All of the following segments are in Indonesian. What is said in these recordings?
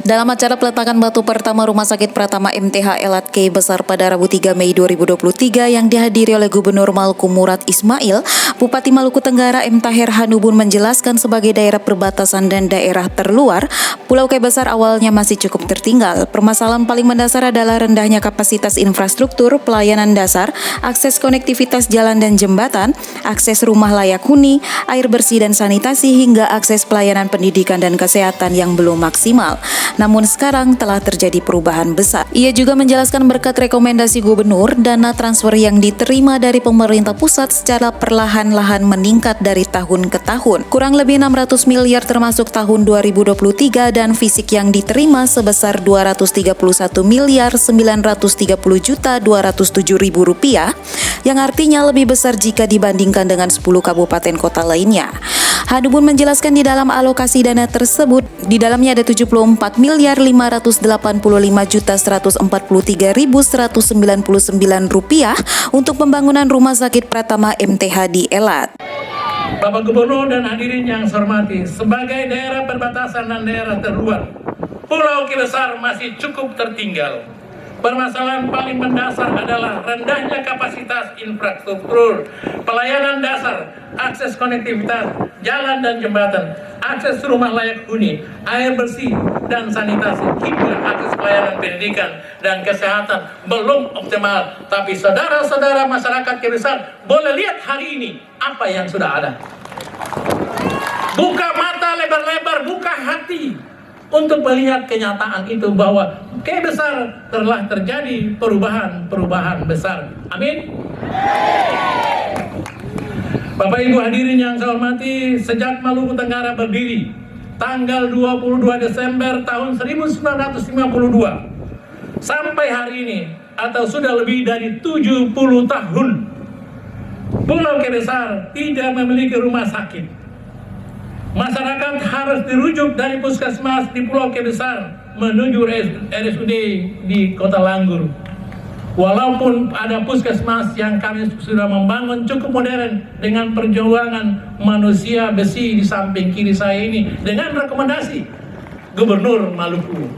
Dalam acara peletakan batu pertama Rumah Sakit Pratama MTH Elat K Besar pada Rabu 3 Mei 2023 yang dihadiri oleh Gubernur Maluku Murad Ismail, Bupati Maluku Tenggara M. Tahir Hanubun menjelaskan sebagai daerah perbatasan dan daerah terluar, Pulau K Besar awalnya masih cukup tertinggal. Permasalahan paling mendasar adalah rendahnya kapasitas infrastruktur, pelayanan dasar, akses konektivitas jalan dan jembatan, akses rumah layak huni, air bersih dan sanitasi, hingga akses pelayanan pendidikan dan kesehatan yang belum maksimal. Namun sekarang telah terjadi perubahan besar. Ia juga menjelaskan berkat rekomendasi gubernur, dana transfer yang diterima dari pemerintah pusat secara perlahan-lahan meningkat dari tahun ke tahun. Kurang lebih 600 miliar termasuk tahun 2023 dan fisik yang diterima sebesar 231 miliar 930 juta 207 ribu rupiah, yang artinya lebih besar jika dibandingkan dengan 10 kabupaten kota lainnya. Hanubun menjelaskan di dalam alokasi dana tersebut, di dalamnya ada 74 miliar 585 juta 143 ribu 199 rupiah untuk pembangunan Rumah Sakit Pratama MTH di Elat. Bapak Gubernur dan hadirin yang saya hormati, sebagai daerah perbatasan dan daerah terluar, Pulau K Besar masih cukup tertinggal. Permasalahan paling mendasar adalah rendahnya kapasitas infrastruktur, pelayanan dasar, akses konektivitas, jalan dan jembatan, akses rumah layak huni, air bersih dan sanitasi, hingga akses pelayanan pendidikan dan kesehatan belum optimal. Tapi saudara-saudara masyarakat K Besar boleh lihat hari ini apa yang sudah ada. Buka mata lebar-lebar, buka hati untuk melihat kenyataan itu bahwa K Besar telah terjadi perubahan besar. Amin. Bapak Ibu hadirin yang saya hormati, sejak Maluku Tenggara berdiri tanggal 22 Desember tahun 1952 sampai hari ini, atau sudah lebih dari 70 tahun, Pulau K Besar tidak memiliki rumah sakit. Masyarakat harus dirujuk dari puskesmas di Pulau K Besar menuju RSUD di Kota Langgur. Walaupun ada puskesmas yang kami sudah membangun cukup modern dengan perjuangan manusia besi di samping kiri saya ini dengan rekomendasi Gubernur Maluku.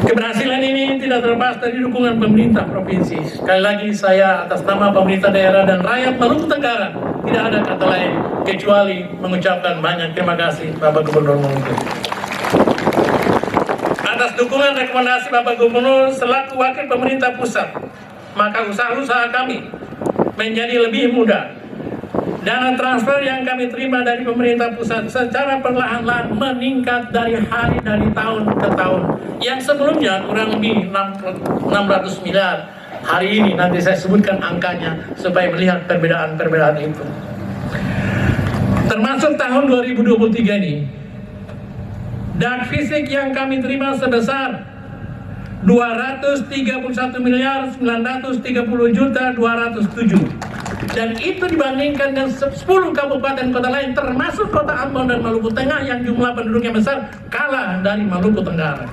Keberhasilan ini tidak terlepas dari dukungan pemerintah provinsi. Sekali lagi saya atas nama pemerintah daerah dan rakyat Maluku Tenggara tidak ada kata lain kecuali mengucapkan banyak terima kasih Bapak Gubernur Maluku. Atas dukungan rekomendasi Bapak Gubernur selaku wakil pemerintah pusat, maka usaha-usaha kami menjadi lebih mudah. Dana transfer yang kami terima dari pemerintah pusat secara perlahan-lahan meningkat dari tahun ke tahun. Yang sebelumnya kurang lebih 600 miliar. Hari ini nanti saya sebutkan angkanya supaya melihat perbedaan-perbedaan itu. Termasuk tahun 2023 ini, dan fisik yang kami terima sebesar 231 miliar 930 juta 207. Dan itu dibandingkan dengan 10 kabupaten kota lain termasuk Kota Ambon dan Maluku Tengah yang jumlah penduduknya besar kalah dari Maluku Tenggara.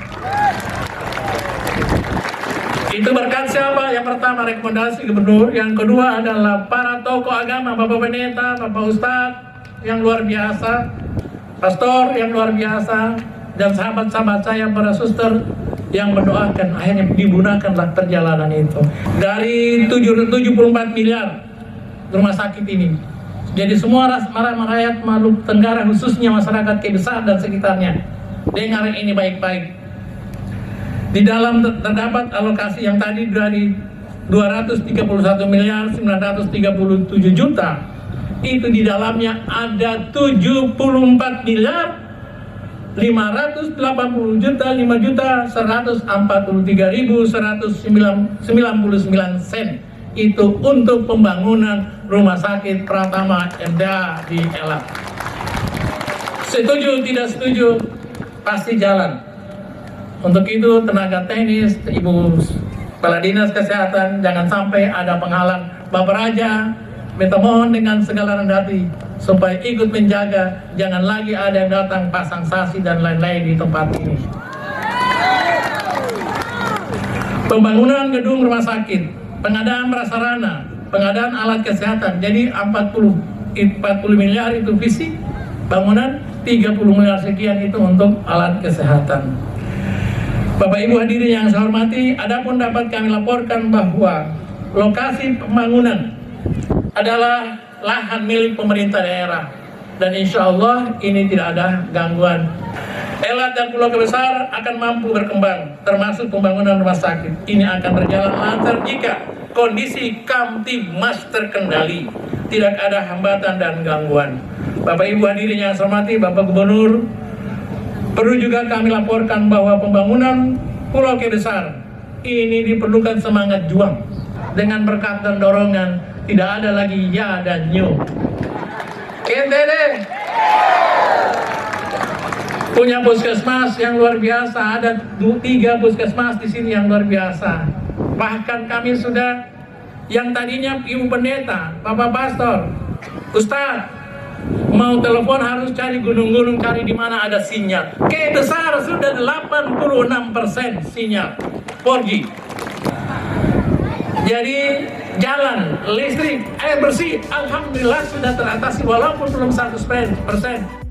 Itu berkat siapa? Yang pertama rekomendasi gubernur, yang kedua adalah para tokoh agama, Bapak Pendeta, Bapak Ustadz yang luar biasa, pastor yang luar biasa, dan sahabat-sahabat saya para suster yang mendoakan akhirnya digunakanlah perjalanan itu. Dari 74 miliar rumah sakit ini, jadi semua rakyat Maluku Tenggara khususnya masyarakat K Besar dan sekitarnya dengar ini baik-baik. Di dalam terdapat alokasi yang tadi dari 231 miliar 937 juta, itu di dalamnya ada 74 miliar 580 juta 5 juta 143 ribu 199 sen. Itu untuk pembangunan Rumah Sakit Pratama MTH di Elat. Setuju tidak setuju pasti jalan. Untuk itu tenaga teknis, Ibu Kepala Dinas Kesehatan, jangan sampai ada penghalang. Bapak Raja minta mohon dengan segala rendah hati supaya ikut menjaga, jangan lagi ada yang datang pasang sasi dan lain-lain di tempat ini. Pembangunan gedung rumah sakit, pengadaan prasarana, pengadaan alat kesehatan, jadi 40 miliar itu fisik bangunan, 30 miliar sekian itu untuk alat kesehatan. Bapak Ibu hadirin yang saya hormati, adapun dapat kami laporkan bahwa lokasi pembangunan adalah lahan milik pemerintah daerah dan insya Allah ini tidak ada gangguan. Elat dan Pulau Besar akan mampu berkembang, termasuk pembangunan rumah sakit. Ini akan berjalan lancar jika kondisi Kamtibmas terkendali, tidak ada hambatan dan gangguan. Bapak Ibu hadirin yang saya hormati, Bapak Gubernur, perlu juga kami laporkan bahwa pembangunan Pulau Besar ini diperlukan semangat juang. Dengan berkat dan dorongan, tidak ada lagi ya dan nyu. Kentede punya puskesmas yang luar biasa, ada 3 puskesmas di sini yang luar biasa. Bahkan kami sudah yang tadinya Ibu Pendeta, Bapak Pastor, Ustadz mau telepon harus cari gunung-gunung, cari di mana ada sinyal. Besar sudah 86% sinyal 4G. Jadi jalan, listrik, air bersih, alhamdulillah sudah teratasi walaupun belum 100%.